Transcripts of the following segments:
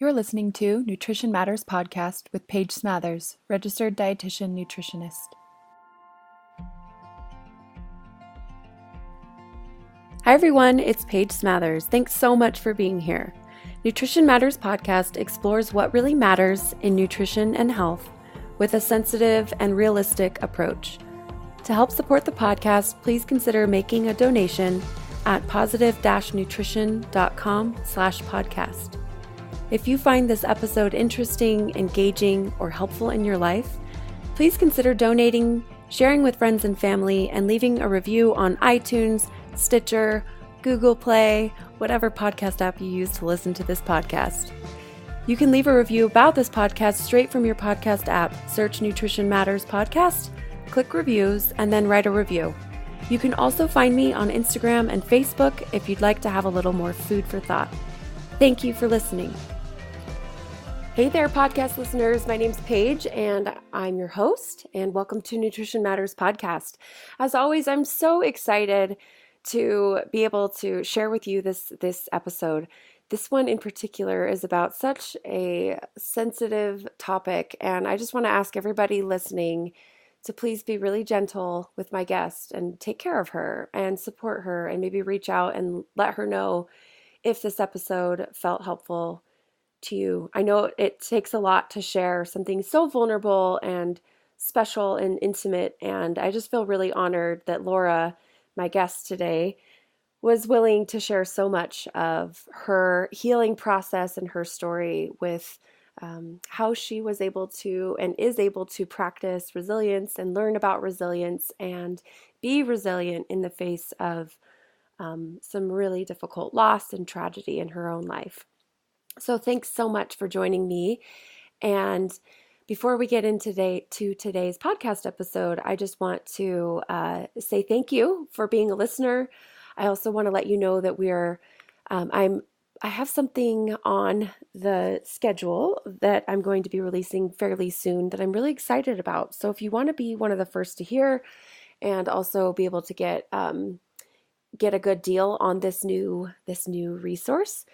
You're listening to Nutrition Matters Podcast with Paige Smathers, registered dietitian nutritionist. Hi everyone, it's Paige Smathers. Thanks so much for being here. Nutrition Matters Podcast explores what really matters in nutrition and health with a sensitive and realistic approach. To help support the podcast, please consider making a donation at positive-nutrition.com/podcast. If you find this episode interesting, engaging, or helpful in your life, please consider donating, sharing with friends and family, and leaving a review on iTunes, Stitcher, Google Play, whatever podcast app you use to listen to this podcast. You can leave a review about this podcast straight from your podcast app. Search Nutrition Matters Podcast, click reviews, and then write a review. You can also find me on Instagram and Facebook if you'd like to have a little more food for thought. Thank you for listening. Hey there, podcast listeners. My name's Paige, and I'm your host, and welcome to Nutrition Matters Podcast. As always, I'm so excited to be able to share with you this episode. This one in particular is about such a sensitive topic, and I just want to ask everybody listening to please be really gentle with my guest and take care of her and support her, and maybe reach out and let her know if this episode felt helpful to you. I know it takes a lot to share something so vulnerable and special and intimate, and I just feel really honored that Laura, my guest today, was willing to share so much of her healing process and her story with how she was able to and is able to practice resilience and learn about resilience and be resilient in the face of some really difficult loss and tragedy in her own life. So thanks so much for joining me. And before we get into today's podcast episode, I just want to say thank you for being a listener. I also want to let you know that I have something on the schedule that I'm going to be releasing fairly soon that I'm really excited about. So if you want to be one of the first to hear and also be able to get a good deal on this new resource,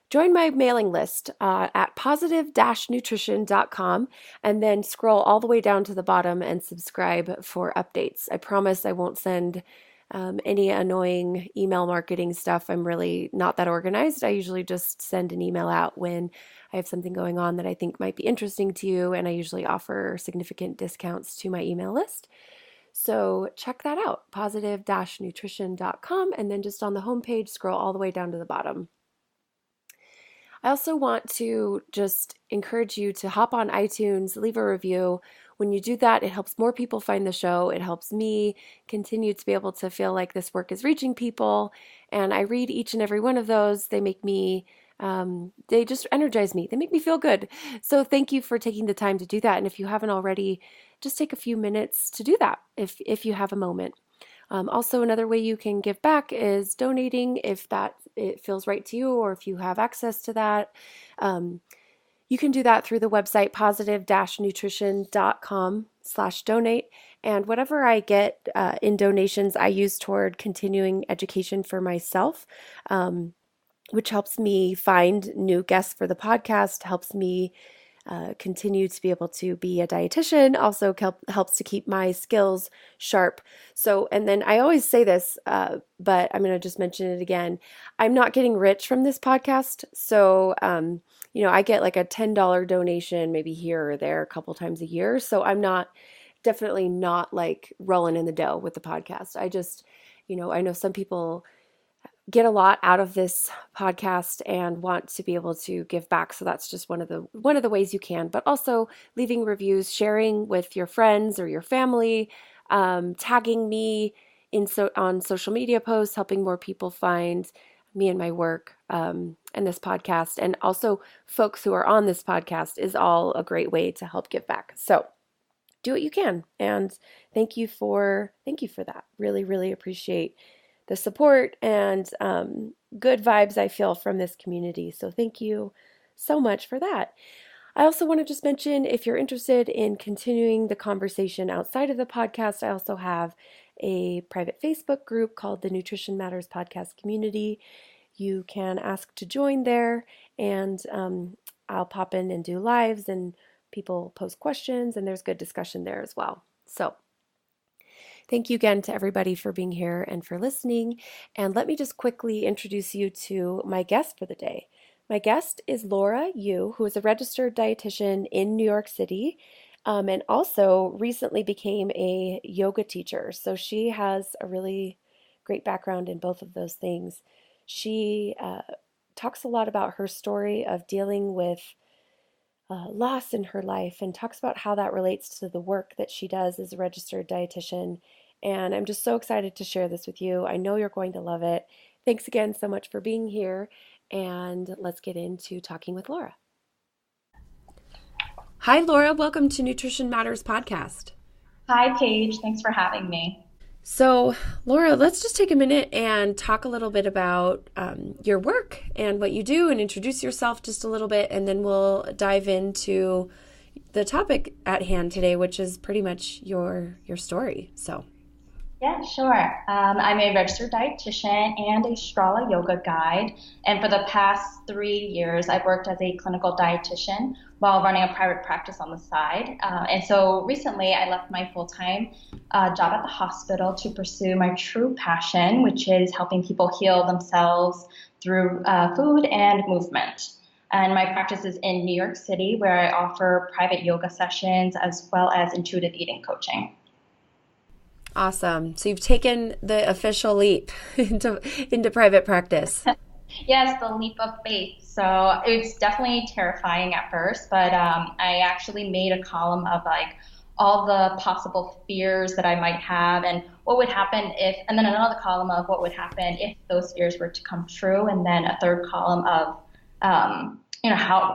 join my mailing list at positive-nutrition.com and then scroll all the way down to the bottom and subscribe for updates. I promise I won't send any annoying email marketing stuff. I'm really not that organized. I usually just send an email out when I have something going on that I think might be interesting to you, and I usually offer significant discounts to my email list. So check that out, positive-nutrition.com, and then just on the homepage, scroll all the way down to the bottom. I also want to just encourage you to hop on iTunes, leave a review. When you do that, it helps more people find the show. It helps me continue to be able to feel like this work is reaching people. And I read each and every one of those. They make me, they just energize me. They make me feel good. So thank you for taking the time to do that. And if you haven't already, just take a few minutes to do that if you have a moment. Also, another way you can give back is donating if it feels right to you, or if you have access to that. You can do that through the website positive-nutrition.com/donate. And whatever I get in donations, I use toward continuing education for myself, which helps me find new guests for the podcast, helps me continue to be able to be a dietitian, also helps to keep my skills sharp. So, and then I always say this, but I'm going to just mention it again. I'm not getting rich from this podcast. So, I get like a $10 donation maybe here or there a couple times a year. So I'm definitely not like rolling in the dough with the podcast. I just, I know some people get a lot out of this podcast and want to be able to give back. So that's just one of the ways you can, but also leaving reviews, sharing with your friends or your family, tagging me on social media posts, helping more people find me and my work, and this podcast. And also folks who are on this podcast is all a great way to help give back. So do what you can. And thank you for that. Really, really appreciate the support and good vibes I feel from this community. So thank you so much for that. I also want to just mention, if you're interested in continuing the conversation outside of the podcast, I also have a private Facebook group called the Nutrition Matters Podcast Community. You can ask to join there, and I'll pop in and do lives, and people post questions, and there's good discussion there as well. So thank you again to everybody for being here and for listening. And let me just quickly introduce you to my guest for the day. My guest is Laura Yu, who is a registered dietitian in New York City, and also recently became a yoga teacher. So she has a really great background in both of those things. She talks a lot about her story of dealing with loss in her life and talks about how that relates to the work that she does as a registered dietitian. And I'm just so excited to share this with you. I know you're going to love it. Thanks again so much for being here. And let's get into talking with Laura. Hi, Laura. Welcome to Nutrition Matters podcast. Hi, Paige. Thanks for having me. So, Laura, let's just take a minute and talk a little bit about your work and what you do and introduce yourself just a little bit, and then we'll dive into the topic at hand today, which is pretty much your story. So, Yeah, sure. I'm a registered dietitian and a Strala yoga guide. And for the past 3 years, I've worked as a clinical dietitian while running a private practice on the side. And so recently, I left my full-time job at the hospital to pursue my true passion, which is helping people heal themselves through food and movement. And my practice is in New York City, where I offer private yoga sessions as well as intuitive eating coaching. awesome. So you've taken the official leap into private practice. Yes, the leap of faith. So it's definitely terrifying at first, but I actually made a column of like all the possible fears that I might have and what would happen if, and then another column of what would happen if those fears were to come true, and then a third column of,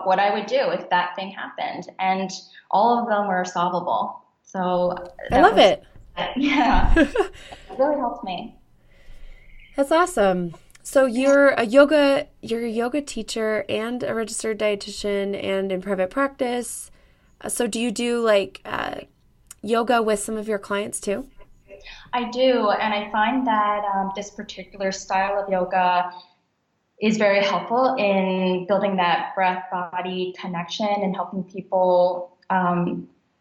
what I would do if that thing happened. And all of them were solvable. So I love it. yeah, it really helped me. That's awesome. So you're a yoga teacher and a registered dietitian and in private practice. So do you do like yoga with some of your clients too? I do, and I find that this particular style of yoga is very helpful in building that breath-body connection and helping people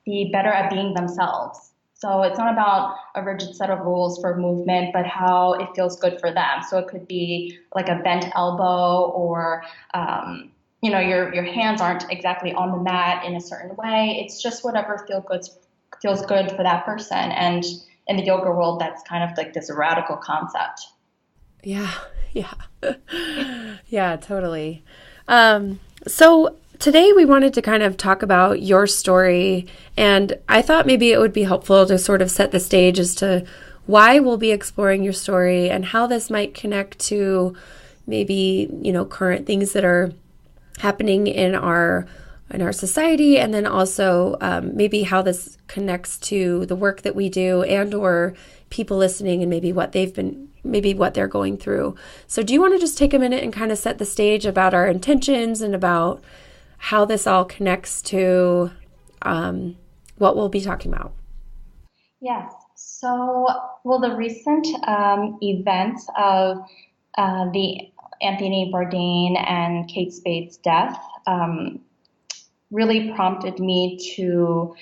be better at being themselves. So it's not about a rigid set of rules for movement, but how it feels good for them. So it could be like a bent elbow, or your hands aren't exactly on the mat in a certain way. It's just whatever feels good for that person. And in the yoga world, that's kind of like this radical concept. Yeah, yeah. Yeah, totally. So today we wanted to kind of talk about your story, and I thought maybe it would be helpful to sort of set the stage as to why we'll be exploring your story and how this might connect to maybe, current things that are happening in our society, and then also maybe how this connects to the work that we do and or people listening and maybe what they're going through. So do you want to just take a minute and kind of set the stage about our intentions and about how this all connects to what we'll be talking about? Yes. So, well, the recent events of the Anthony Bourdain and Kate Spade's death really prompted me to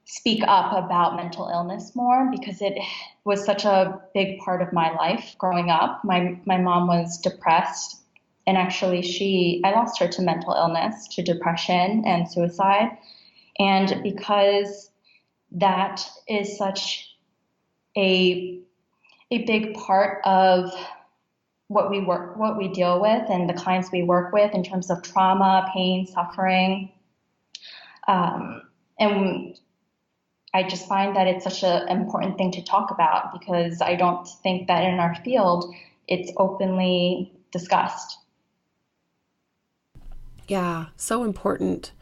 speak up about mental illness more, because it was such a big part of my life growing up. My mom was depressed, and actually I lost her to mental illness, to depression and suicide. And because that is such a big part of what we deal with, and the clients we work with in terms of trauma, pain, suffering, and I just find that it's such an important thing to talk about, because I don't think that in our field it's openly discussed. Yeah, so important.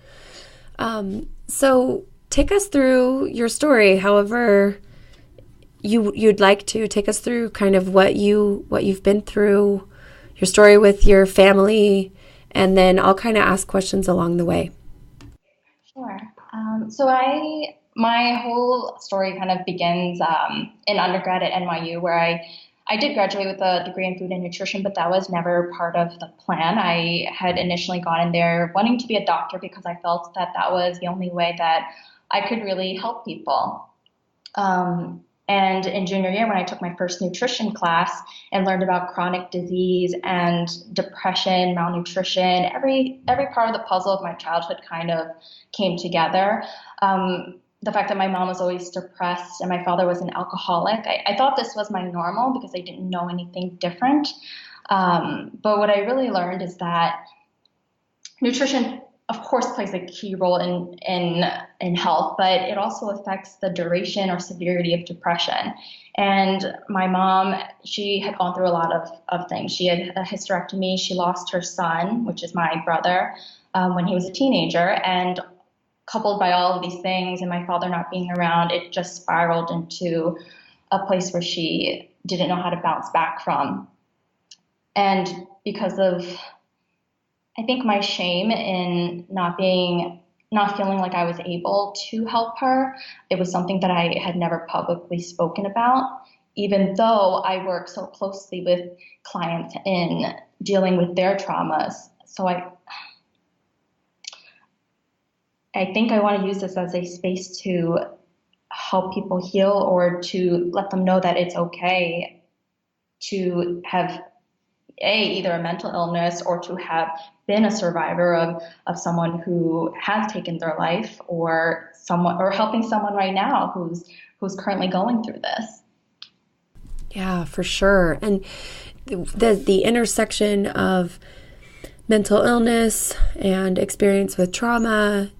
So take us through your story, however you'd like to. Take us through kind of what you've been through, your story with your family, and then I'll kind of ask questions along the way. Sure. My whole story kind of begins in undergrad at NYU, where I did graduate with a degree in food and nutrition, but that was never part of the plan. I had initially gone in there wanting to be a doctor because I felt that that was the only way that I could really help people. And in junior year, when I took my first nutrition class and learned about chronic disease and depression, malnutrition, every part of the puzzle of my childhood kind of came together. The fact that my mom was always depressed and my father was an alcoholic, I thought this was my normal because I didn't know anything different. But what I really learned is that nutrition, of course, plays a key role in health, but it also affects the duration or severity of depression. And my mom, she had gone through a lot of things. She had a hysterectomy. She lost her son, which is my brother, when he was a teenager. And coupled by all of these things and my father not being around, it just spiraled into a place where she didn't know how to bounce back from. And because of, I think, my shame in not feeling like I was able to help her, it was something that I had never publicly spoken about, even though I work so closely with clients in dealing with their traumas. So I think I want to use this as a space to help people heal or to let them know that it's okay to have either a mental illness or to have been a survivor of someone who has taken their life or helping someone right now who's currently going through this. Yeah, for sure. And the intersection of mental illness and experience with trauma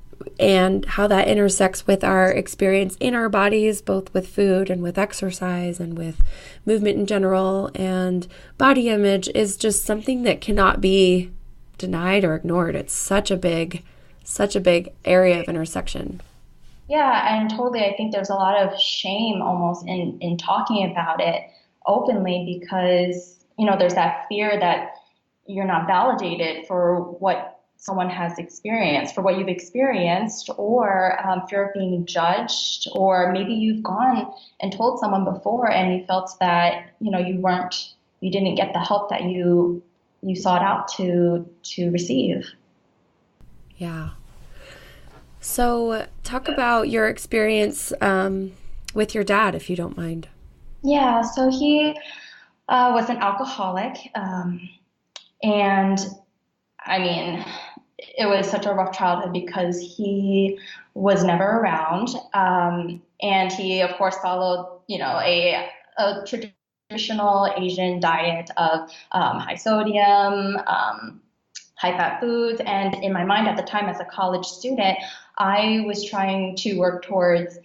and how that intersects with our experience in our bodies, both with food and with exercise and with movement in general and body image, is just something that cannot be denied or ignored. It's such a big area of intersection. Yeah, and totally. I think there's a lot of shame almost in talking about it openly because, there's that fear that you're not validated for what someone has experienced, for what you've experienced, or fear of being judged, or maybe you've gone and told someone before and you felt that, you didn't get the help that you sought out to receive. Yeah. So talk about your experience with your dad, if you don't mind. Yeah, so he was an alcoholic. And I mean, it was such a rough childhood because he was never around. And he, of course, followed, a traditional Asian diet of high sodium, high fat foods. And in my mind at the time as a college student, I was trying to work towards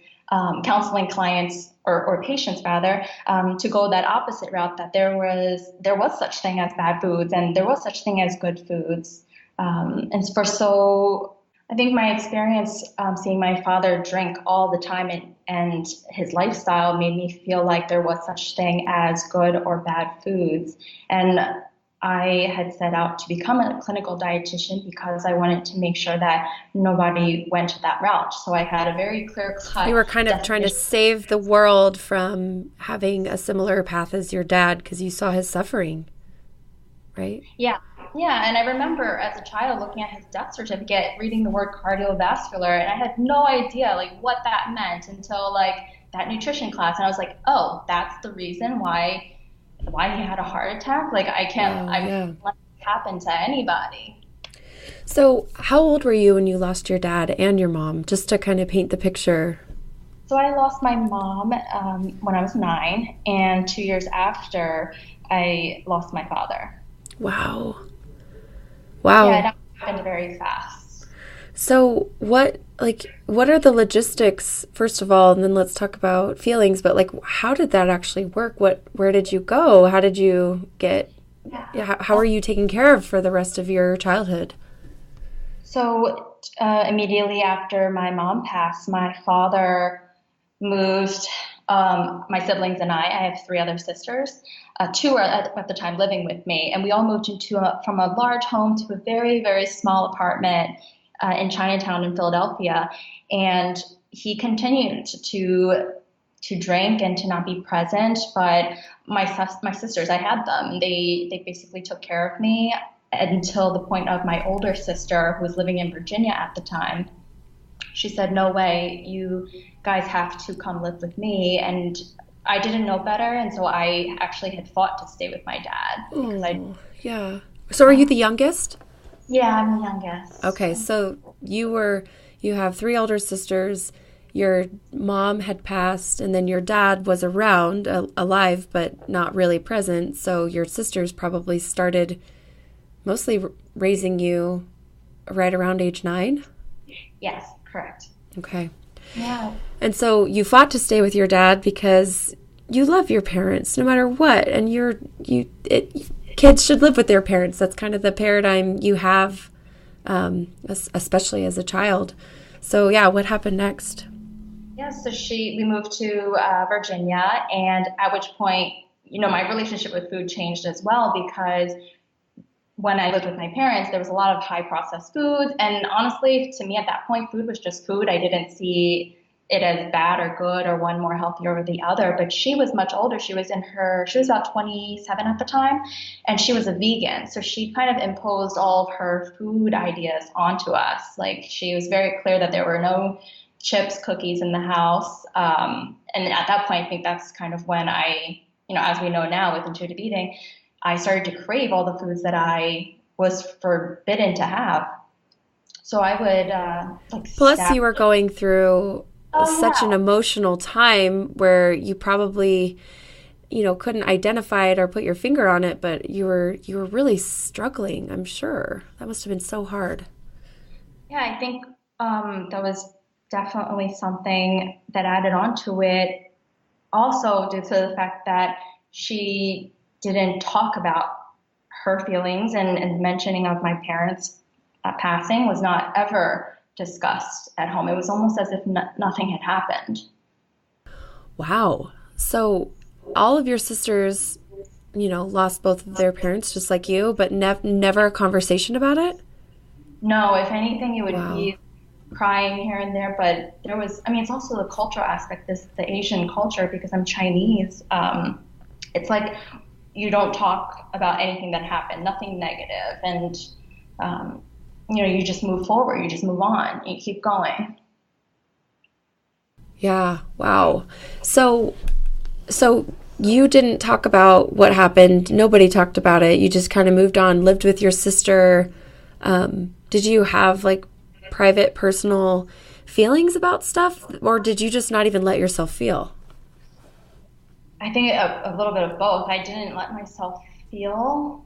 counseling clients or patients rather, to go that opposite route, that there was such thing as bad foods and there was such thing as good foods. I think my experience seeing my father drink all the time and his lifestyle made me feel like there was such thing as good or bad foods. And I had set out to become a clinical dietitian because I wanted to make sure that nobody went that route. So I had a very clear cut. You were kind of trying to save the world from having a similar path as your dad because you saw his suffering, right? Yeah. Yeah. And I remember as a child looking at his death certificate, reading the word cardiovascular, and I had no idea what that meant until that nutrition class. And I was like, oh, that's the reason why he had a heart attack. I can't let it happen to anybody. So how old were you when you lost your dad and your mom, just to kind of paint the picture? So I lost my mom when I was 9, and 2 years after I lost my father. Wow. Yeah, that happened very fast. So what are the logistics, first of all, and then let's talk about feelings, but how did that actually work? Where did you go? How did you get, how were you taken care of for the rest of your childhood? So immediately after my mom passed, my father moved my siblings and I have 3 other sisters. 2 are at the time living with me, and we all moved from a large home to a very, very small apartment in Chinatown in Philadelphia. And he continued to to drink and to not be present. But my sisters, I had them. They basically took care of me until the point of my older sister, who was living in Virginia at the time. She said, "No way, you guys have to come live with me." And I didn't know better, and so I actually had fought to stay with my dad because Oh, yeah. So are you the youngest? yeah, I'm the youngest. Okay, so you have three older sisters. Your mom had passed, and then your dad was around, alive, but not really present. So your sisters probably started mostly raising you right around age 9? Yes, correct. Okay. Yeah. And so you fought to stay with your dad because you love your parents no matter what, and kids should live with their parents. That's kind of the paradigm you have, especially as a child. So yeah, what happened next? Yeah, so we moved to Virginia, and at which point, my relationship with food changed as well because when I lived with my parents, there was a lot of high processed foods. And honestly, to me at that point, food was just food. I didn't see it as bad or good or one more healthy over the other. But she was much older. She was about 27 at the time, and she was a vegan. So she kind of imposed all of her food ideas onto us. Like she was very clear that there were no chips, cookies in the house. And at that point, I think that's kind of when as we know now with intuitive eating, I started to crave all the foods that I was forbidden to have. So I would Plus, you were going through such yeah. an emotional time where you probably, couldn't identify it or put your finger on it, but you were really struggling, I'm sure. That must have been so hard. Yeah, I think that was definitely something that added on to it. Also, due to the fact that she didn't talk about her feelings and mentioning of my parents passing was not ever discussed at home. It was almost as if nothing had happened. Wow. So all of your sisters, lost both of their parents just like you, but never a conversation about it? No, if anything, you would Wow. be crying here and there, but it's also the cultural aspect, the Asian culture, because I'm Chinese. It's like you don't talk about anything that happened, nothing negative, and you just move forward, you just move on, you keep going. Yeah. Wow. So you didn't talk about what happened. Nobody talked about it. You just kind of moved on, lived with your sister. Did you have like private, personal feelings about stuff, or did you just not even let yourself feel? I think a little bit of both. I didn't let myself feel,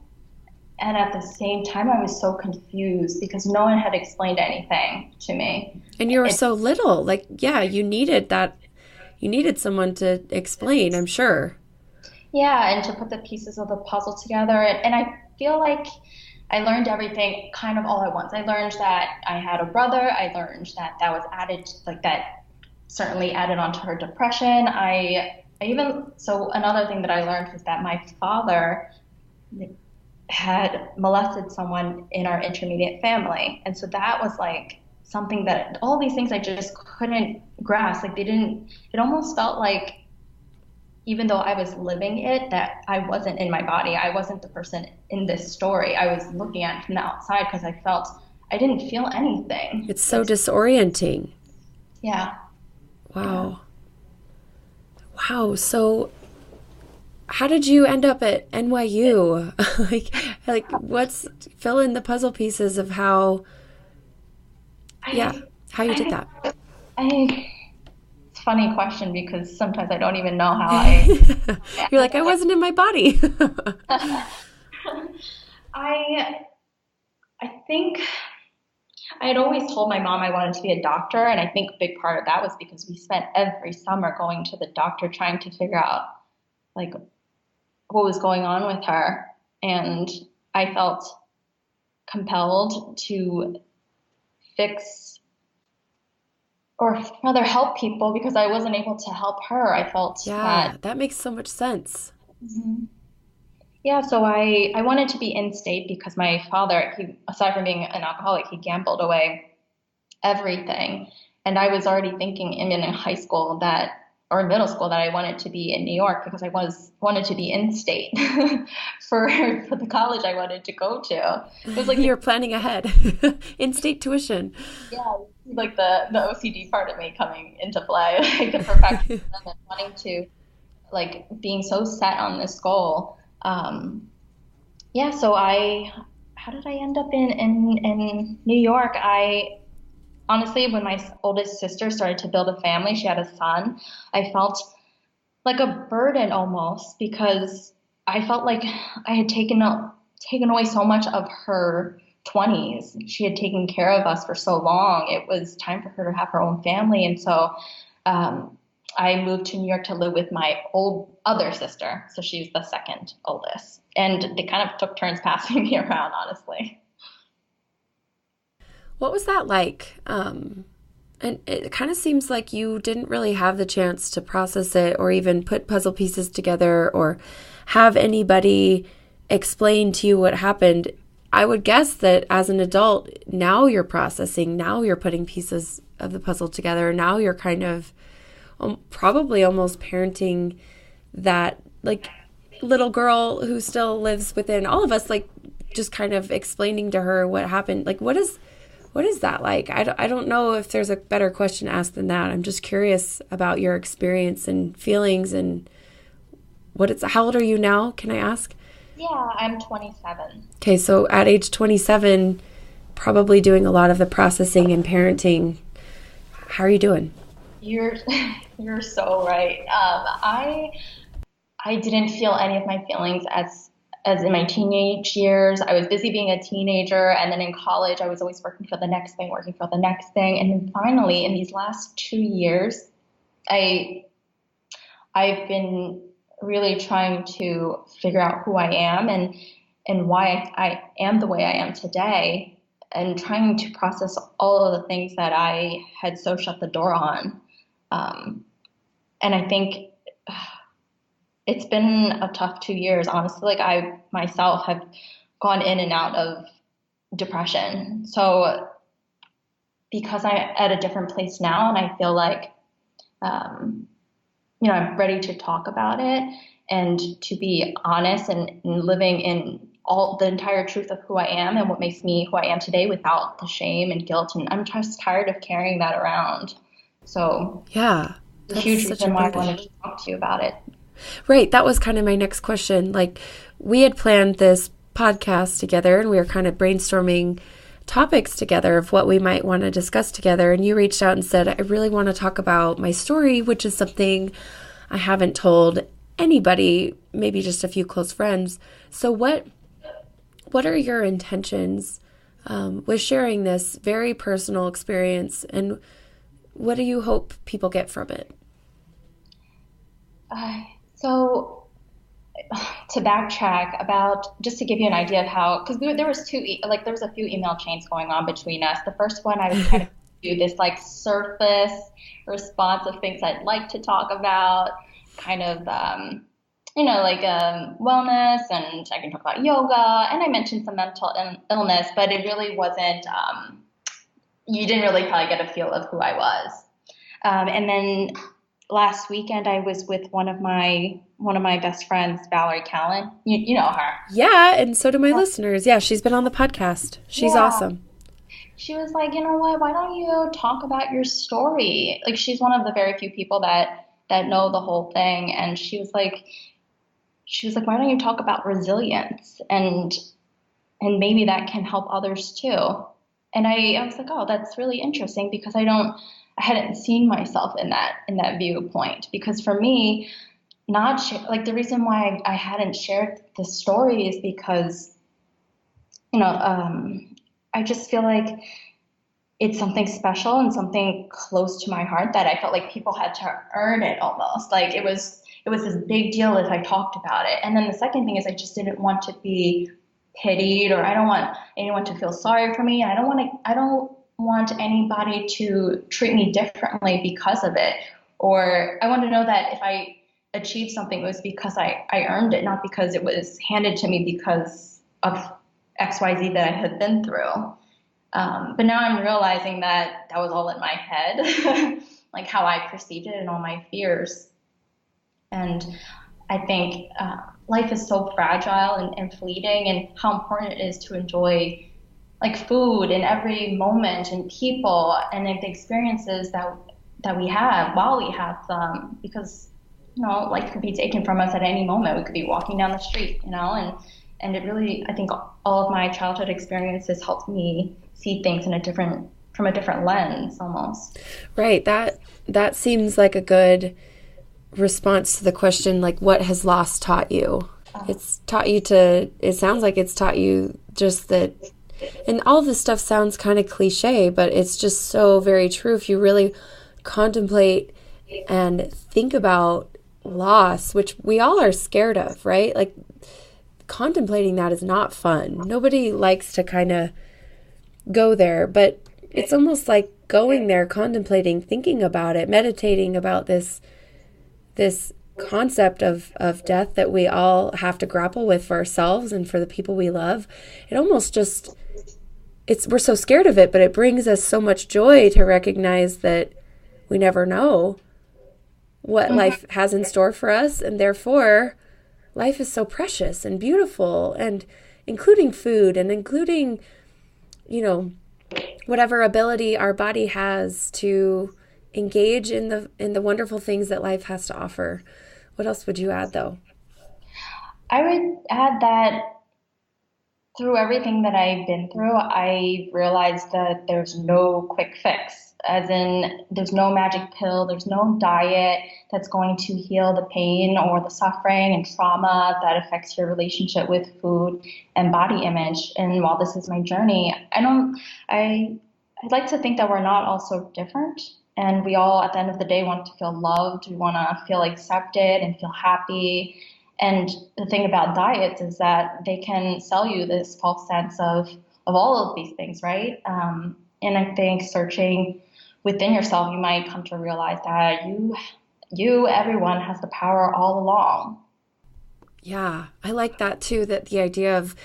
and at the same time, I was so confused because no one had explained anything to me. And you were It, so little. Like, yeah, you needed that. You needed someone to explain, I'm sure. yeah, and to put the pieces of the puzzle together. And I feel like I learned everything kind of all at once. I learned that I had a brother. I learned that was added, like that certainly added on to her depression. So another thing that I learned was that my father had molested someone in our intermediate family. And so that was like something that all these things I just couldn't grasp. Like it almost felt like even though I was living it, that I wasn't in my body. I wasn't the person in this story. I was looking at it from the outside because I felt I didn't feel anything. It's so disorienting. Yeah. Yeah. Wow. Wow. So how did you end up at NYU? What's fill in the puzzle pieces of yeah, I, how you did I, that? I, it's a funny question because sometimes I don't even know how I. You're like, I wasn't in my body. I I think I had always told my mom I wanted to be a doctor, and I think a big part of that was because we spent every summer going to the doctor trying to figure out like what was going on with her, and I felt compelled to fix or rather help people because I wasn't able to help her. I felt that Yeah, that makes so much sense. Mhm. Yeah, so I wanted to be in state because my father, aside from being an alcoholic, he gambled away everything. And I was already thinking in high school that or middle school that I wanted to be in New York because I wanted to be in state for the college I wanted to go to. It was like You're planning ahead. In-state tuition. yeah, like the OCD part of me coming into play, like the perfectionism and wanting to like being so set on this goal. Yeah, so I how did I end up in New York? I honestly, when my oldest sister started to build a family, she had a son, I felt like a burden almost because I felt like I had taken away so much of her 20s. She had taken care of us for so long. It was time for her to have her own family. And so um, I moved to New York to live with my old other sister. So she's the second oldest. And they kind of took turns passing me around, honestly. What was that like? And it kind of seems like you didn't really have the chance to process it or even put puzzle pieces together or have anybody explain to you what happened. I would guess that as an adult, now you're processing, now you're putting pieces of the puzzle together. Now you're kind of probably almost parenting that like little girl who still lives within all of us, like just kind of explaining to her what happened. Like, what is that like? I don't know if there's a better question to ask than that. I'm just curious about your experience and feelings and how old are you now? Can I ask? Yeah, I'm 27. Okay, so at age 27, probably doing a lot of the processing and parenting. How are you doing? You're you're so right. I didn't feel any of my feelings as in my teenage years. I was busy being a teenager, and then in college, I was always working for the next thing, working for the next thing, and then finally, in these last 2 years, I I've been really trying to figure out who I am and why I am the way I am today, and trying to process all of the things that I had so shut the door on. Um, and I think it's been a tough 2 years, honestly. Like I myself have gone in and out of depression. So because I'm at a different place now, and I feel like, um, I'm ready to talk about it and to be honest and living in all the entire truth of who I am and what makes me who I am today without the shame and guilt. And I'm just tired of carrying that around. So Yeah, a that's huge such a reason why I burden. wanted to talk to you about it. Right, that was kind of my next question. Like, we had planned this podcast together and we were kind of brainstorming topics together of what we might want to discuss together. And you reached out and said, I really want to talk about my story, which is something I haven't told anybody, maybe just a few close friends. So what are your intentions with sharing this very personal experience, and what do you hope people get from it? So to backtrack about just to give you an idea of how because there was there was a few email chains going on between us. The first one I was kind of do this like surface response of things I'd like to talk about, kind of wellness, and I can talk about yoga, and I mentioned some mental illness, but it really wasn't. You didn't really probably get a feel of who I was. And then last weekend I was with one of my best friends, Valerie Callan. You know her. Yeah, and so do my listeners. Yeah, she's been on the podcast. She's Yeah. awesome. She was like, you know what? Why don't you talk about your story? Like she's one of the very few people that know the whole thing, and she was like, why don't you talk about resilience and maybe that can help others too. And I was like, oh, that's really interesting because I hadn't seen myself in that viewpoint. Because for me, like the reason why I hadn't shared this story is because, I just feel like it's something special and something close to my heart that I felt like people had to earn it almost. Like it was this big deal if I talked about it. And then the second thing is I just didn't want to be pitied, or I don't want anyone to feel sorry for me. I don't want anybody to treat me differently because of it. Or I want to know that if I achieved something, it was because I earned it, not because it was handed to me because of XYZ that I had been through. But now I'm realizing that that was all in my head. like how I perceived it and all my fears. And I think life is so fragile and fleeting, and how important it is to enjoy like food in every moment and people and like, the experiences that we have while we have them, because life could be taken from us at any moment. We could be walking down the street, and it really, I think all of my childhood experiences helped me see things from a different lens almost. Right. That seems like a good response to the question, like, what has loss taught you? It sounds like it's taught you just that, and all of this stuff sounds kind of cliche, but it's just so very true if you really contemplate and think about loss, which we all are scared of, right? Like, contemplating that is not fun. Nobody likes to kind of go there, but it's almost like going there, contemplating, thinking about it, meditating about this concept of death that we all have to grapple with for ourselves and for the people we love. It almost just, we're so scared of it, but it brings us so much joy to recognize that we never know what life has in store for us, and therefore life is so precious and beautiful, and including food and including, whatever ability our body has to engage in the wonderful things that life has to offer. What else would you add, though? I would add that through everything that I've been through, I realized that there's no quick fix, as in there's no magic pill, there's no diet that's going to heal the pain or the suffering and trauma that affects your relationship with food and body image. And while this is my journey, I'd like to think that we're not all so different. And we all, at the end of the day, want to feel loved. We want to feel accepted and feel happy. And the thing about diets is that they can sell you this false sense of all of these things, right? And I think searching within yourself, you might come to realize that everyone has the power all along. Yeah, I like that too, that the idea of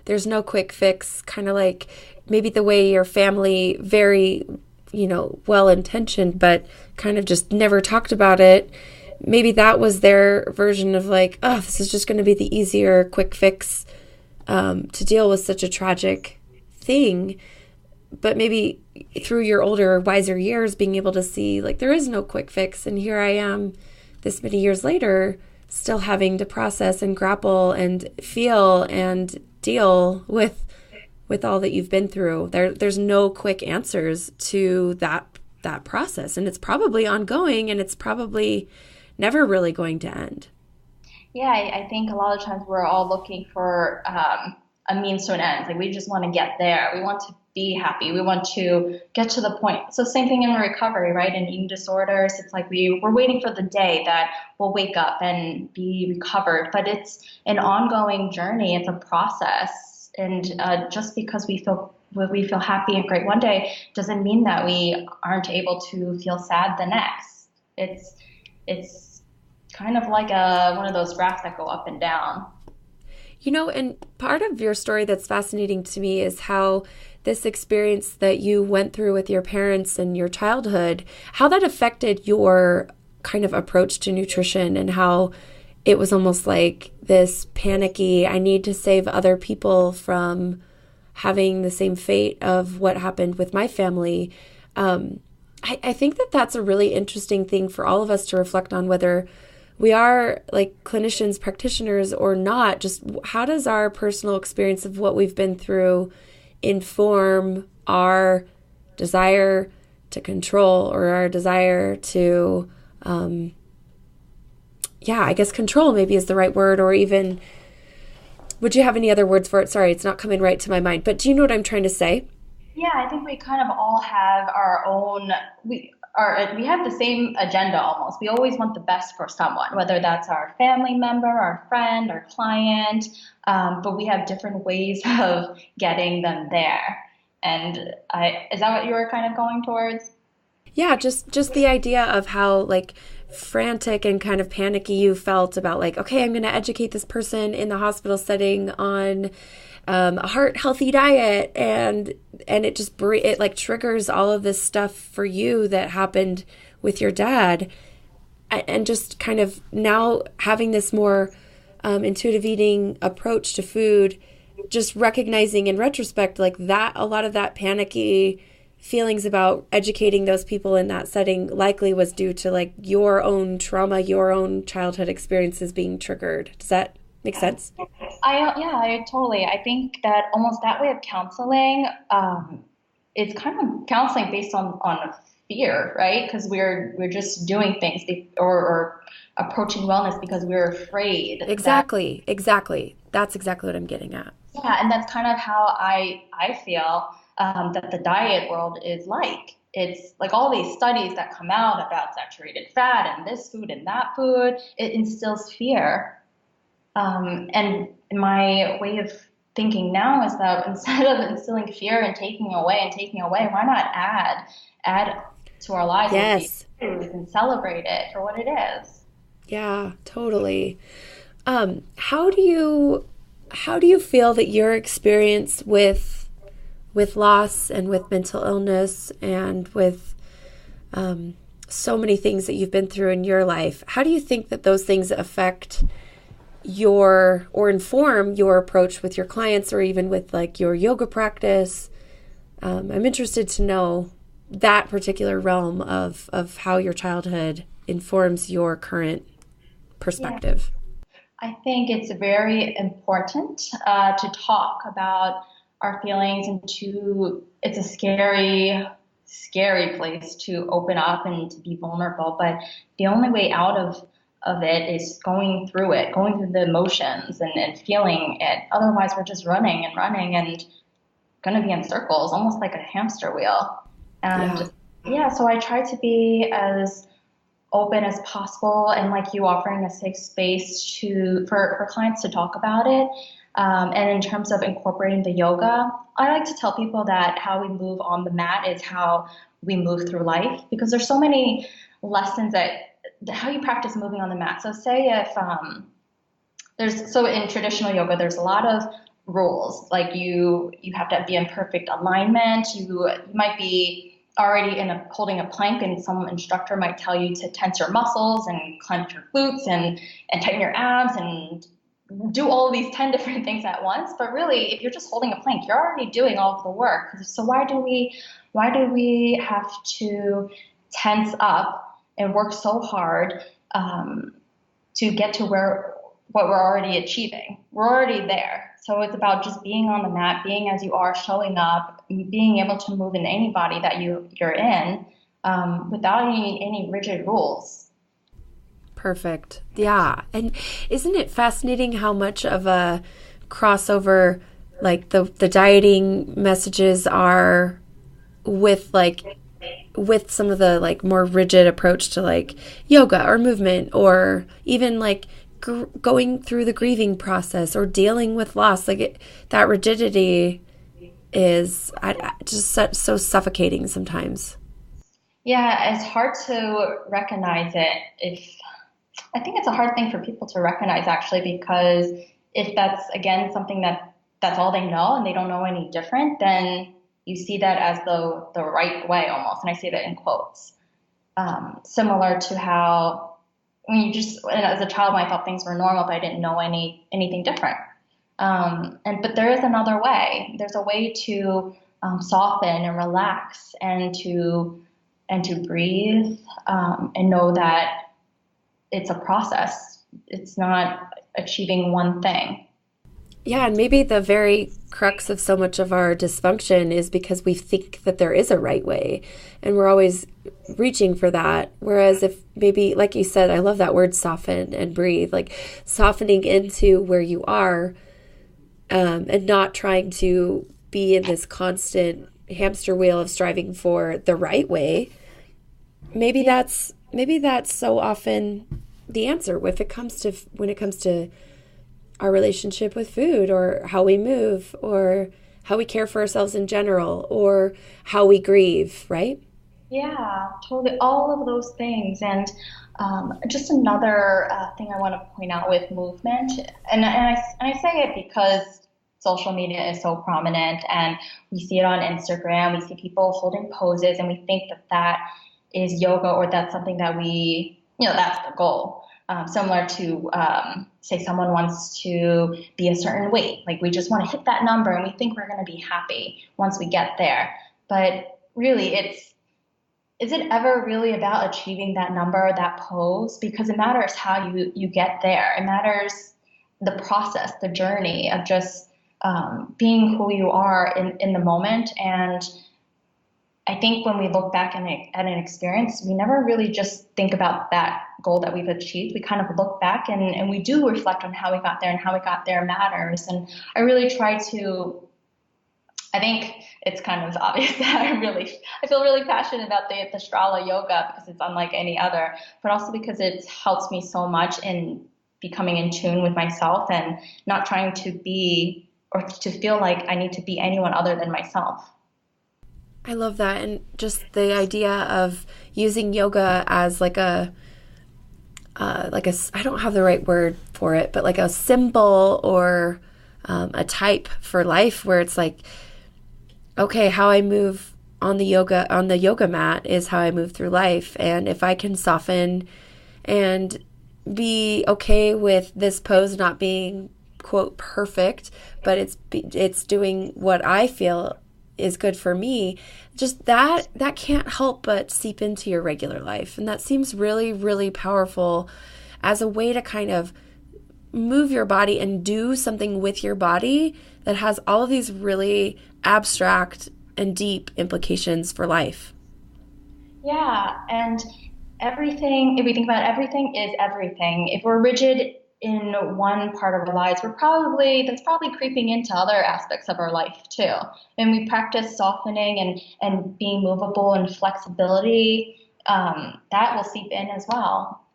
there's no quick fix, kind of like maybe the way your family, very, well-intentioned, but kind of just never talked about it. Maybe that was their version of like, oh, this is just going to be the easier quick fix to deal with such a tragic thing. But maybe through your older, wiser years, being able to see like there is no quick fix. And here I am this many years later, still having to process and grapple and feel and deal with all that you've been through. There's no quick answers to that process. And it's probably ongoing, and it's probably never really going to end. Yeah, I think a lot of times we're all looking for a means to an end. Like we just want to get there. We want to be happy. We want to get to the point. So same thing in recovery, right? In eating disorders, it's like we're waiting for the day that we'll wake up and be recovered. But it's an ongoing journey. It's a process. And just because we feel happy and great one day doesn't mean that we aren't able to feel sad the next. It's kind of like one of those graphs that go up and down. And part of your story that's fascinating to me is how this experience that you went through with your parents in your childhood, how that affected your kind of approach to nutrition, and how it was almost like this panicky, I need to save other people from having the same fate of what happened with my family. I think that that's a really interesting thing for all of us to reflect on, whether we are like clinicians, practitioners or not. Just how does our personal experience of what we've been through inform our desire to control, or our desire to, I guess control maybe is the right word, or even, would you have any other words for it? Sorry, it's not coming right to my mind, but do you know what I'm trying to say? Yeah, I think we kind of all have our own, we have the same agenda almost. We always want the best for someone, whether that's our family member, our friend, our client, but we have different ways of getting them there. And is that what you were kind of going towards? Yeah, just the idea of how like frantic and kind of panicky you felt about like, okay, I'm going to educate this person in the hospital setting on a heart healthy diet, and it just it like triggers all of this stuff for you that happened with your dad, and just kind of now having this more intuitive eating approach to food, just recognizing in retrospect like that a lot of that panicky feelings about educating those people in that setting likely was due to like your own trauma, your own childhood experiences being triggered. Does that make sense? I totally. I think that almost that way of counseling, it's kind of counseling based on fear, right? Because we're just doing things or approaching wellness because we're afraid that. Exactly. That's exactly what I'm getting at. Yeah, and that's kind of how I feel that the diet world is like. It's like all these studies that come out about saturated fat and this food and that food. It instills fear. And my way of thinking now is that instead of instilling fear and taking away, why not add to our lives with these Yes. foods and celebrate it for what it is? Yeah, totally. How do you feel that your experience with loss and with mental illness and with so many things that you've been through in your life, how do you think that those things affect your or inform your approach with your clients or even with like your yoga practice? I'm interested to know that particular realm of how your childhood informs your current Yeah. perspective. I think it's very important to talk about our feelings it's a scary, scary place to open up and to be vulnerable. But the only way out of it is going through the emotions and feeling it. Otherwise, we're just running and running and going to be in circles, almost like a hamster wheel. Yeah. And yeah, so I try to be as open as possible and like you offering a safe space for clients to talk about it. And in terms of incorporating the yoga, I like to tell people that how we move on the mat is how we move through life because there's so many lessons that how you practice moving on the mat. So say if in traditional yoga there's a lot of rules like you have to be in perfect alignment. You might be already holding a plank and some instructor might tell you to tense your muscles and clench your glutes and tighten your abs and do all of these 10 different things at once. But really, if you're just holding a plank, you're already doing all of the work. So why do we have to tense up and work so hard to get to what we're already achieving? We're already there. So it's about just being on the mat, being as you are, showing up, being able to move in any body that you're in without any rigid rules. Perfect. Yeah. And isn't it fascinating how much of a crossover like the dieting messages are with some of the like more rigid approach to like yoga or movement or even like going through the grieving process or dealing with loss that rigidity is just so suffocating sometimes. Yeah, it's hard to recognize it. If I think it's a hard thing for people to recognize actually, because if that's again something that's all they know and they don't know any different, then you see that as the right way almost. And I say that in quotes. Similar to how when and as a child, I thought things were normal, but I didn't know anything different. But there is another way. There's a way to soften and relax and to breathe and know that it's a process. It's not achieving one thing. Yeah, and maybe the very crux of so much of our dysfunction is because we think that there is a right way and we're always reaching for that. Whereas if maybe, like you said, I love that word soften and breathe, like softening into where you are and not trying to be in this constant hamster wheel of striving for the right way. Maybe that's so often the answer when it comes to our relationship with food or how we move or how we care for ourselves in general or how we grieve, right? Yeah, totally. All of those things. And just another thing I want to point out with movement, and I say it because social media is so prominent, and we see it on Instagram. We see people holding poses, and we think that that is yoga, or that's something that that's the goal. Similar to, say, someone wants to be a certain weight. Like, we just want to hit that number, and we think we're going to be happy once we get there. But really, is it ever really about achieving that number, that pose? Because it matters how you get there. It matters the process, the journey of just being who you are in the moment. And I think when we look back at an experience, we never really just think about that goal that we've achieved. We kind of look back, and we do reflect on how we got there, and how we got there matters. And I really try to, I think it's kind of obvious that I feel really passionate about the Strala yoga, because it's unlike any other, but also because it helps me so much in becoming in tune with myself, and not trying to be, or to feel like I need to be anyone other than myself. I love that. And just the idea of using yoga as like a, I don't have the right word for it, but like a symbol, or a type for life, where it's like, okay, how I move on the yoga mat is how I move through life. And if I can soften and be okay with this pose not being, quote, perfect, but it's doing what I feel is good for me, just that can't help but seep into your regular life. And that seems really, really powerful as a way to kind of move your body and do something with your body that has all of these really abstract and deep implications for life. Yeah, and everything, if we think about it, everything is everything. If we're rigid in one part of our lives, that's probably creeping into other aspects of our life too. And we practice softening and being movable and flexibility, that will seep in as well.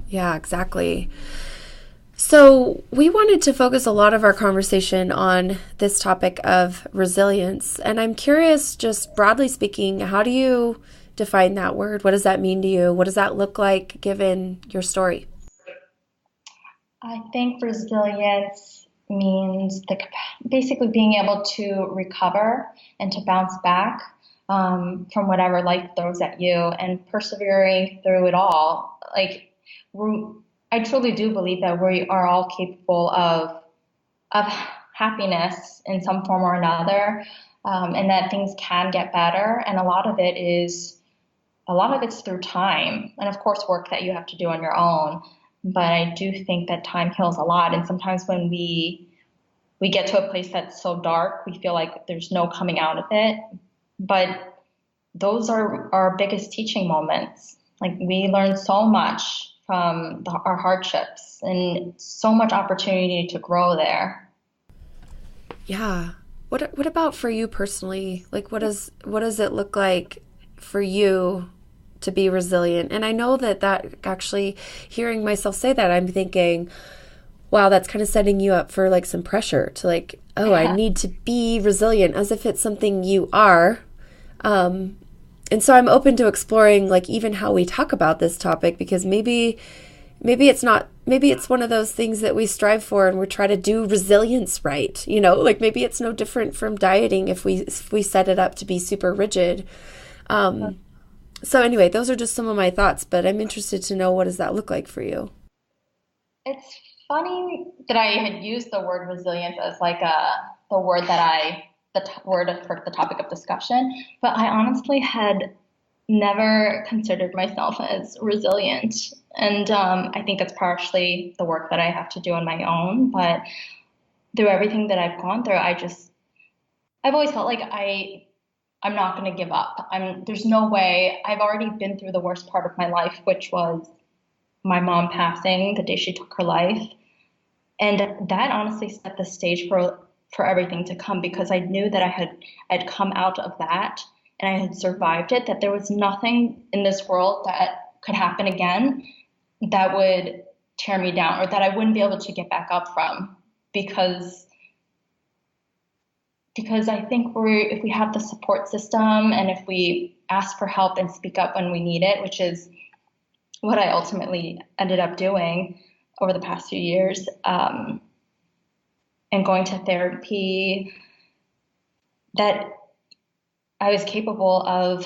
Yeah, exactly. So we wanted to focus a lot of our conversation on this topic of resilience. And I'm curious, just broadly speaking, how do you define that word? What does that mean to you? What does that look like given your story? I think resilience means basically being able to recover and to bounce back, from whatever life throws at you, and persevering through it all. Like, I truly do believe that we are all capable of happiness in some form or another, and that things can get better. And a lot of it's through time, and of course work that you have to do on your own. But I do think that time heals a lot. And sometimes when we get to a place that's so dark, we feel like there's no coming out of it. But those are our biggest teaching moments. Like, we learn so much from our hardships, and so much opportunity to grow there. Yeah. What about for you personally? Like, what does it look like for you to be resilient? And I know that actually, hearing myself say that, I'm thinking, wow, that's kind of setting you up for like some pressure to like, oh, I need to be resilient, as if it's something you are. And so I'm open to exploring like even how we talk about this topic, because maybe it's one of those things that we strive for, and we try to do resilience right. Like, maybe it's no different from dieting if we set it up to be super rigid. So anyway, those are just some of my thoughts, but I'm interested to know, what does that look like for you? It's funny that I had used the word resilience as like the word that word for the topic of discussion, but I honestly had never considered myself as resilient. And I think it's partially the work that I have to do on my own. But through everything that I've gone through, I've always felt like I'm not going to give up. There's no way. I've already been through the worst part of my life, which was my mom passing the day she took her life. And that honestly set the stage for everything to come, because I knew that I'd come out of that, and I had survived it, that there was nothing in this world that could happen again that would tear me down, or that I wouldn't be able to get back up from, because I think if we have the support system, and if we ask for help and speak up when we need it, which is what I ultimately ended up doing over the past few years, and going to therapy, that I was capable of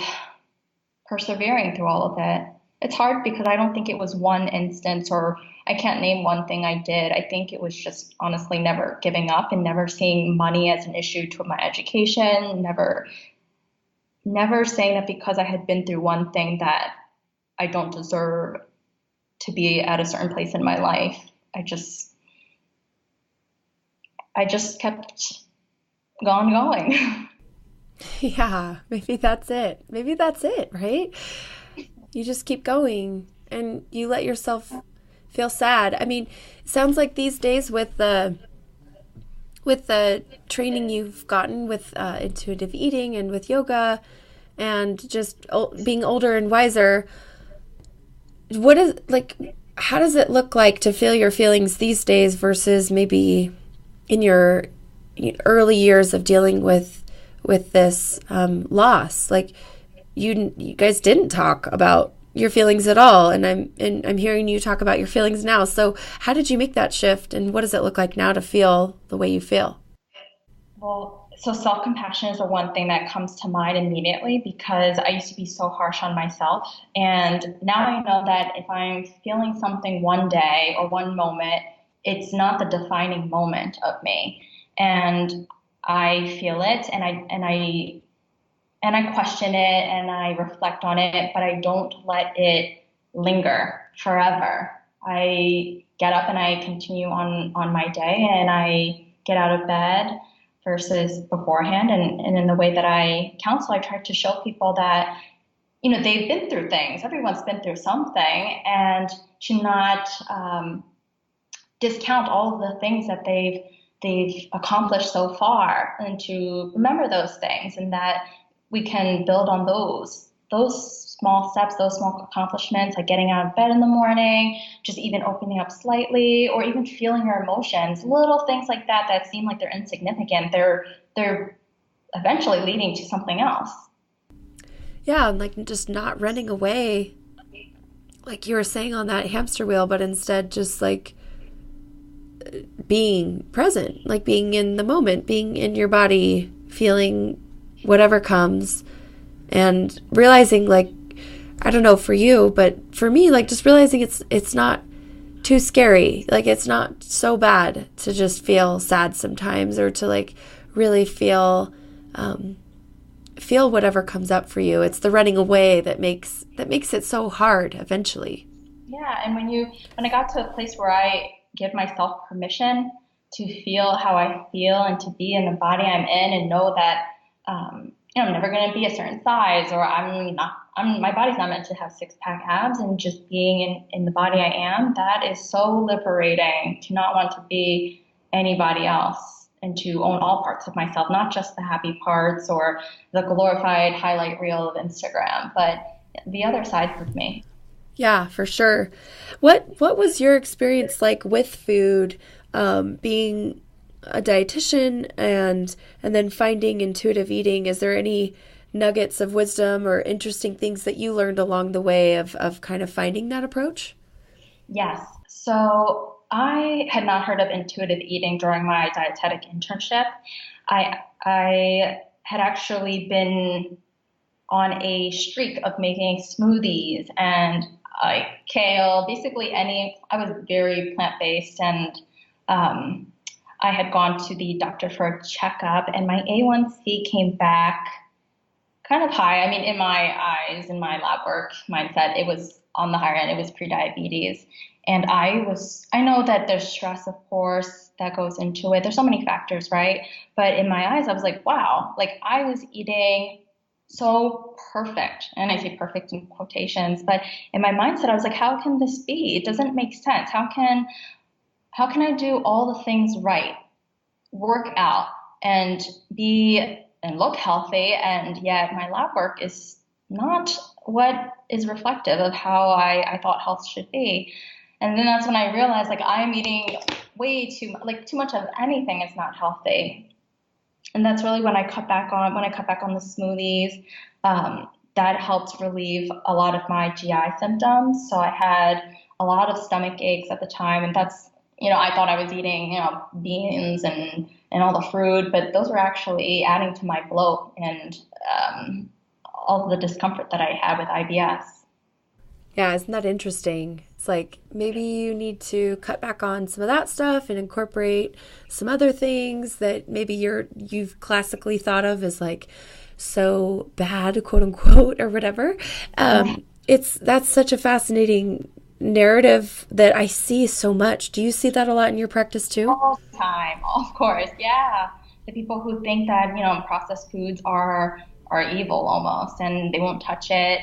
persevering through all of it. It's hard because I don't think it was one instance, or I can't name one thing I did. I think it was just honestly never giving up and never seeing money as an issue to my education, never saying that because I had been through one thing that I don't deserve to be at a certain place in my life. I just kept going. Yeah, maybe that's it. Maybe that's it, right? You just keep going and you let yourself feel sad. I mean, it sounds like these days with the training you've gotten with intuitive eating and with yoga and just being older and wiser, what is like how does it look like to feel your feelings these days versus maybe in your early years of dealing with this loss? Like you guys didn't talk about your feelings at all, and I'm hearing you talk about your feelings now. So how did you make that shift, and what does it look like now to feel the way you feel? Well, so self-compassion is the one thing that comes to mind immediately because I used to be so harsh on myself. And now I know that if I'm feeling something one day or one moment, it's not the defining moment of me. And I feel it and I question it and I reflect on it, but I don't let it linger forever. I get up and I continue on my day and I get out of bed versus beforehand. And in the way that I counsel, I try to show people that, they've been through things. Everyone's been through something, and to not discount all of the things that they've accomplished so far, and to remember those things, and that we can build on those small steps, those small accomplishments, like getting out of bed in the morning, just even opening up slightly, or even feeling your emotions, little things like that that seem like they're insignificant. They're eventually leading to something else. Yeah, and like just not running away like you were saying on that hamster wheel, but instead just like being present, like being in the moment, being in your body, feeling whatever comes, and realizing, like, I don't know for you, but for me, like just realizing it's not too scary. Like it's not so bad to just feel sad sometimes, or to like really feel whatever comes up for you. It's the running away that makes it so hard eventually. Yeah, and when I got to a place where I give myself permission to feel how I feel and to be in the body I'm in, and know that I'm never going to be a certain size, or my body's not meant to have six pack abs, and just being in the body I am, that is so liberating, to not want to be anybody else and to own all parts of myself, not just the happy parts or the glorified highlight reel of Instagram, but the other sides of me. Yeah, for sure. What was your experience like with food, being a dietitian and then finding intuitive eating? Is there any nuggets of wisdom or interesting things that you learned along the way of kind of finding that approach? Yes. So I had not heard of intuitive eating during my dietetic internship. I had actually been on a streak of making smoothies and kale, basically I was very plant-based, and um, I had gone to the doctor for a checkup, and my A1C came back kind of high. I mean, in my eyes, in my lab work mindset, it was on the higher end. It was pre-diabetes. And I know that there's stress, of course, that goes into it. There's so many factors, right? But in my eyes, I was like, wow, like I was eating so perfect. And I say perfect in quotations, but in my mindset, I was like, how can this be? It doesn't make sense. How can I do all the things right, work out, and be and look healthy, and yet my lab work is not what is reflective of how I thought health should be. And then that's when I realized, like, I'm eating way too much of anything is not healthy. And that's really when I cut back on the smoothies. That helped relieve a lot of my GI symptoms. So I had a lot of stomach aches at the time, and that's I thought I was eating, beans and all the fruit, but those were actually adding to my bloat and all the discomfort that I had with IBS. Yeah, isn't that interesting? It's like maybe you need to cut back on some of that stuff and incorporate some other things that maybe you've classically thought of as like so bad, quote unquote, or whatever. That's such a fascinating narrative that I see so much. Do you see that a lot in your practice too? All the time, of course, yeah. The people who think that processed foods are evil almost, and they won't touch it.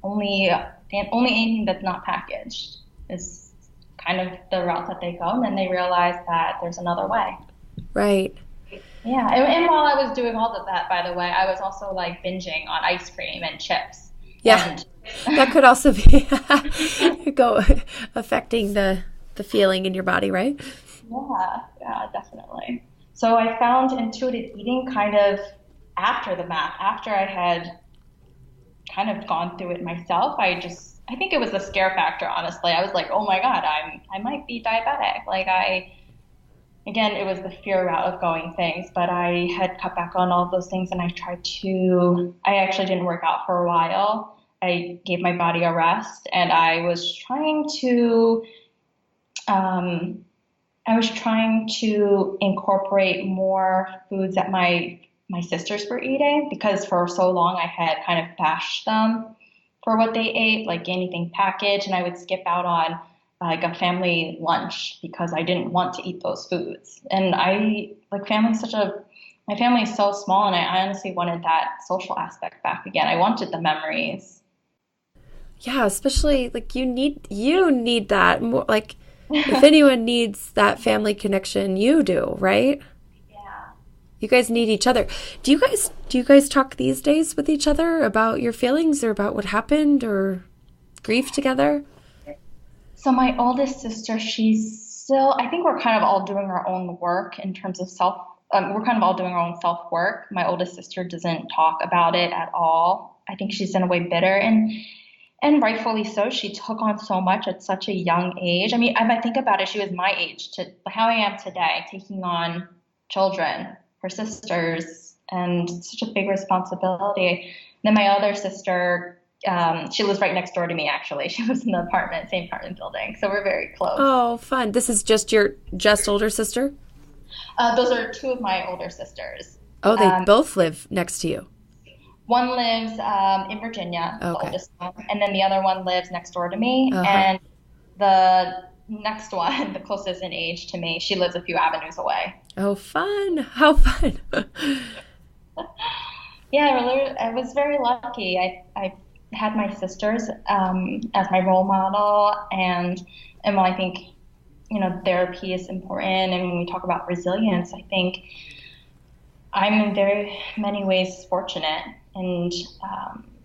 Only anything that's not packaged is kind of the route that they go, and then they realize that there's another way. Right. Yeah, and while I was doing all of that, by the way, I was also like binging on ice cream and chips. Yeah, And that could also be go affecting the feeling in your body, right? yeah, definitely. So I found intuitive eating kind of after the math, after I had kind of gone through it myself. I think it was the scare factor, honestly. I was like, oh my God, I might be diabetic. Again, it was the fear route of going things, but I had cut back on all of those things, and I actually didn't work out for a while. I gave my body a rest, and I was trying to incorporate more foods that my sisters were eating, because for so long I had kind of bashed them for what they ate, like anything packaged, and I would skip out on like a family lunch because I didn't want to eat those foods. And my family is so small, and I honestly wanted that social aspect back again. I wanted the memories. Yeah, especially like you need that more, like if anyone needs that family connection, you do, right? Yeah. You guys need each other. Do you guys talk these days with each other about your feelings or about what happened or grief together? So my oldest sister, I think we're kind of all doing our own work in terms of we're kind of all doing our own self-work. My oldest sister doesn't talk about it at all. I think she's in a way bitter, and rightfully so. She took on so much at such a young age. I mean, if I think about it, she was my age to how I am today, taking on children, her sisters, and such a big responsibility. Then my other sister, she lives right next door to me, actually. She lives in the same apartment building. So we're very close. Oh, fun. This is just your older sister? Those are two of my older sisters. Oh, they both live next to you. One lives in Virginia, Okay. the oldest one, and then the other one lives next door to me. Uh-huh. And the next one, the closest in age to me, she lives a few avenues away. Oh, fun. How fun. Yeah, really, I was very lucky. I had my sisters as my role model, and while I think therapy is important, and when we talk about resilience, I think I'm in very many ways fortunate, and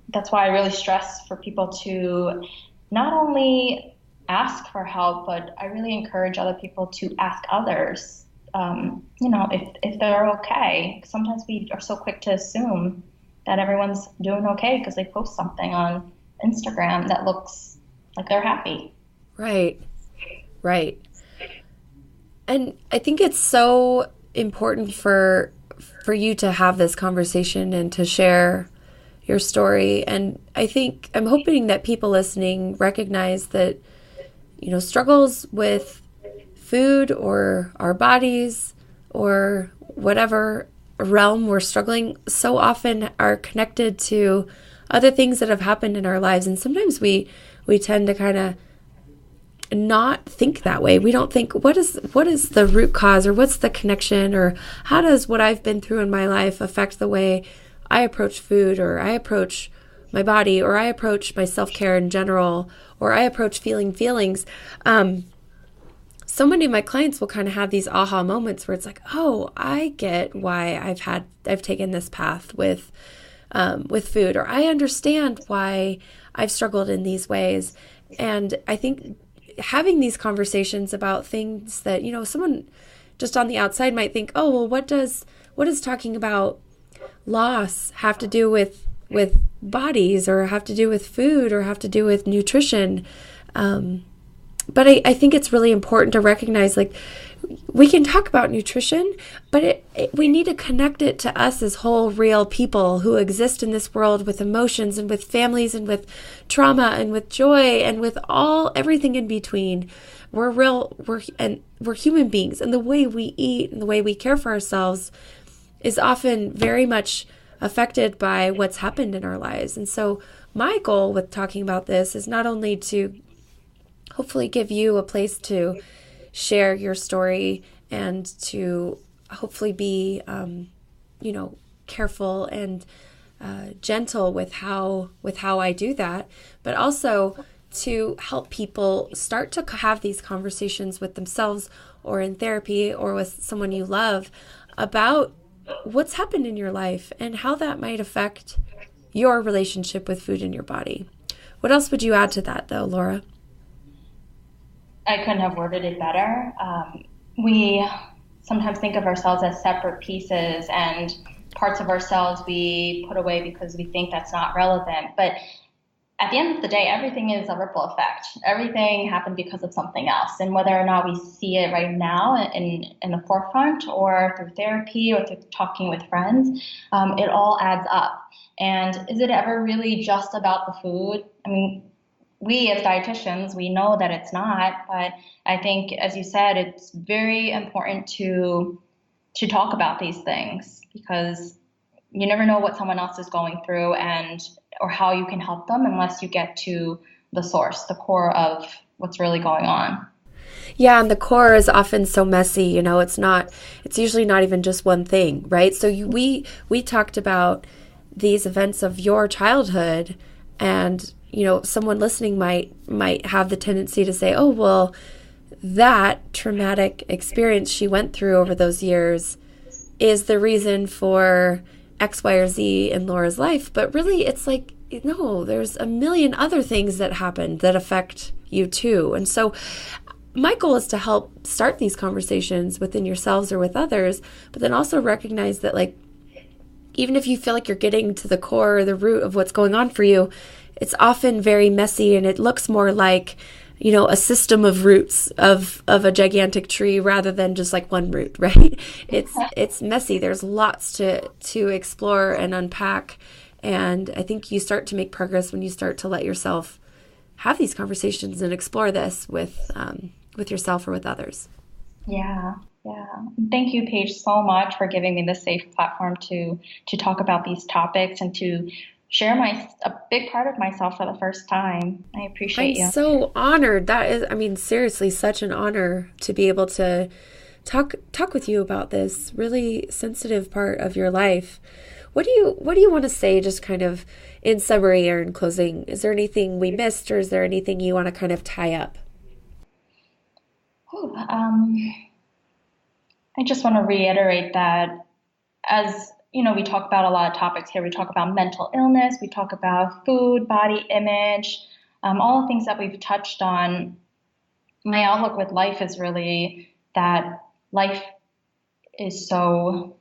that's why I really stress for people to not only ask for help, but I really encourage other people to ask others. If they're okay. Sometimes we are so quick to assume that everyone's doing okay because they post something on Instagram that looks like they're happy. Right. And I think it's so important for you to have this conversation and to share your story. And I'm hoping that people listening recognize that, struggles with food or our bodies or whatever realm we're struggling so often are connected to other things that have happened in our lives. And sometimes we tend to kind of not think that way. We don't think, what is the root cause, or what's the connection, or how does what I've been through in my life affect the way I approach food, or I approach my body, or I approach my self-care in general, or I approach feeling feelings. So many of my clients will kind of have these aha moments where it's like, oh, I get why I've taken this path with food, or I understand why I've struggled in these ways. And I think having these conversations about things that, someone just on the outside might think, oh, well, what does talking about loss have to do with bodies, or have to do with food, or have to do with nutrition? But I think it's really important to recognize, like, we can talk about nutrition, but we need to connect it to us as whole, real people who exist in this world with emotions and with families and with trauma and with joy and with everything in between. We're human beings, and the way we eat and the way we care for ourselves is often very much affected by what's happened in our lives. And so my goal with talking about this is not only to hopefully give you a place to share your story and to hopefully be, careful and gentle with how I do that, but also to help people start to have these conversations with themselves or in therapy or with someone you love about what's happened in your life and how that might affect your relationship with food in your body. What else would you add to that, though, Laura? I couldn't have worded it better. We sometimes think of ourselves as separate pieces, and parts of ourselves we put away because we think that's not relevant. But at the end of the day, everything is a ripple effect. Everything happened because of something else. And whether or not we see it right now in the forefront or through therapy or through talking with friends, it all adds up. And is it ever really just about the food? I mean, we as dietitians, we know that it's not, but I think, as you said, it's very important to talk about these things, because you never know what someone else is going through or how you can help them unless you get to the source, the core of what's really going on. Yeah, and the core is often so messy, it's usually not even just one thing, right? So we talked about these events of your childhood, and someone listening might have the tendency to say, oh, well, that traumatic experience she went through over those years is the reason for X, Y, or Z in Laura's life. But really, it's like, no, there's a million other things that happened that affect you too. And so my goal is to help start these conversations within yourselves or with others, but then also recognize that, like, even if you feel like you're getting to the core or the root of what's going on for you, it's often very messy, and it looks more like, a system of roots of a gigantic tree rather than just like one root, right? It's messy. There's lots to explore and unpack. And I think you start to make progress when you start to let yourself have these conversations and explore this with yourself or with others. Yeah. Thank you, Paige, so much for giving me this safe platform to talk about these topics and to share a big part of myself for the first time. I appreciate you. I'm so honored. That is, seriously, such an honor to be able to talk with you about this really sensitive part of your life. What do you want to say, just kind of in summary or in closing? Is there anything we missed, or is there anything you want to kind of tie up? I just want to reiterate that, as we talk about a lot of topics here. We talk about mental illness, we talk about food, body image, all the things that we've touched on. My outlook with life is really that life is so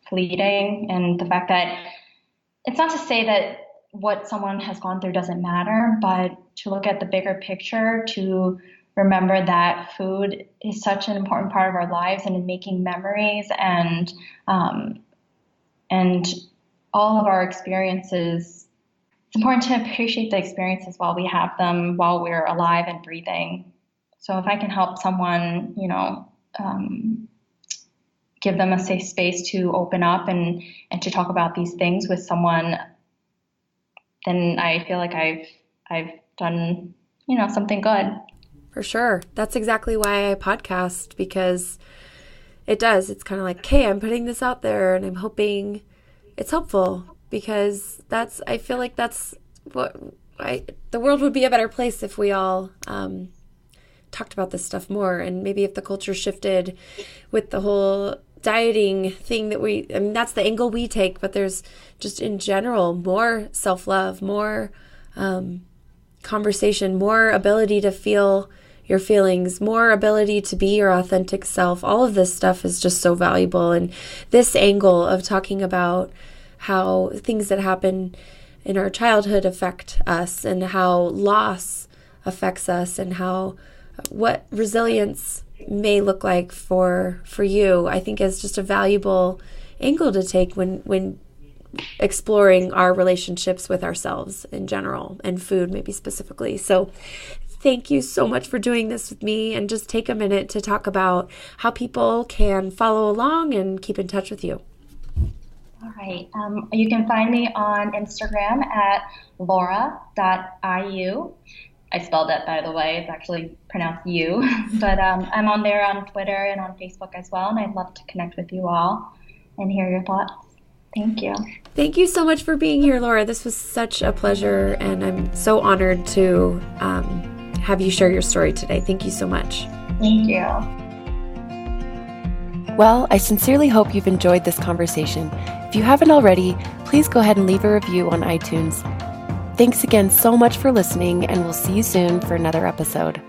fleeting, and the fact that it's not to say that what someone has gone through doesn't matter, but to look at the bigger picture, to remember that food is such an important part of our lives, and in making memories and all of our experiences, it's important to appreciate the experiences while we have them, while we're alive and breathing. So if I can help someone, give them a safe space to open up and to talk about these things with someone, then I feel like I've done, something good. For sure. That's exactly why I podcast, because it's kind of like, okay, I'm putting this out there and I'm hoping it's helpful, because I feel like that's the world would be a better place if we all talked about this stuff more. And maybe if the culture shifted with the whole dieting thing that's the angle we take, but there's just in general more self-love, more conversation, more ability to feel your feelings, more ability to be your authentic self. All of this stuff is just so valuable. And this angle of talking about how things that happen in our childhood affect us, and how loss affects us, and how what resilience may look like for you, I think is just a valuable angle to take when exploring our relationships with ourselves in general and food maybe specifically. So thank you so much for doing this with me, and just take a minute to talk about how people can follow along and keep in touch with you. All right. You can find me on Instagram at laura.iu. I spelled that, by the way. It's actually pronounced you. But I'm on there on Twitter and on Facebook as well, and I'd love to connect with you all and hear your thoughts. Thank you. Thank you so much for being here, Laura. This was such a pleasure, and I'm so honored to have you share your story today. Thank you so much. Thank you. Well, I sincerely hope you've enjoyed this conversation. If you haven't already, please go ahead and leave a review on iTunes. Thanks again so much for listening, and we'll see you soon for another episode.